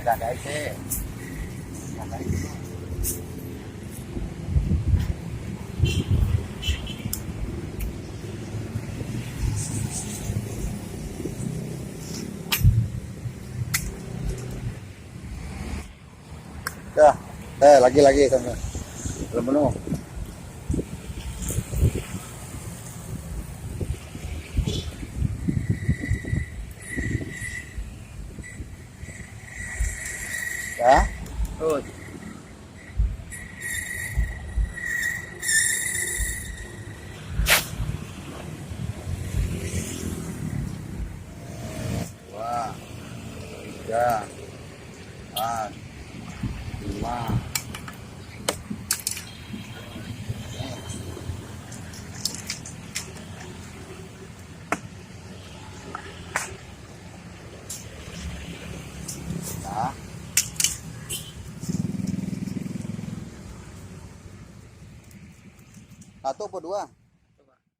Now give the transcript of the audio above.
dah guys. Dah, lagi sampai belum penuh. Ya, terus. Dua, tiga, empat, lima. Nah. Satu atau dua?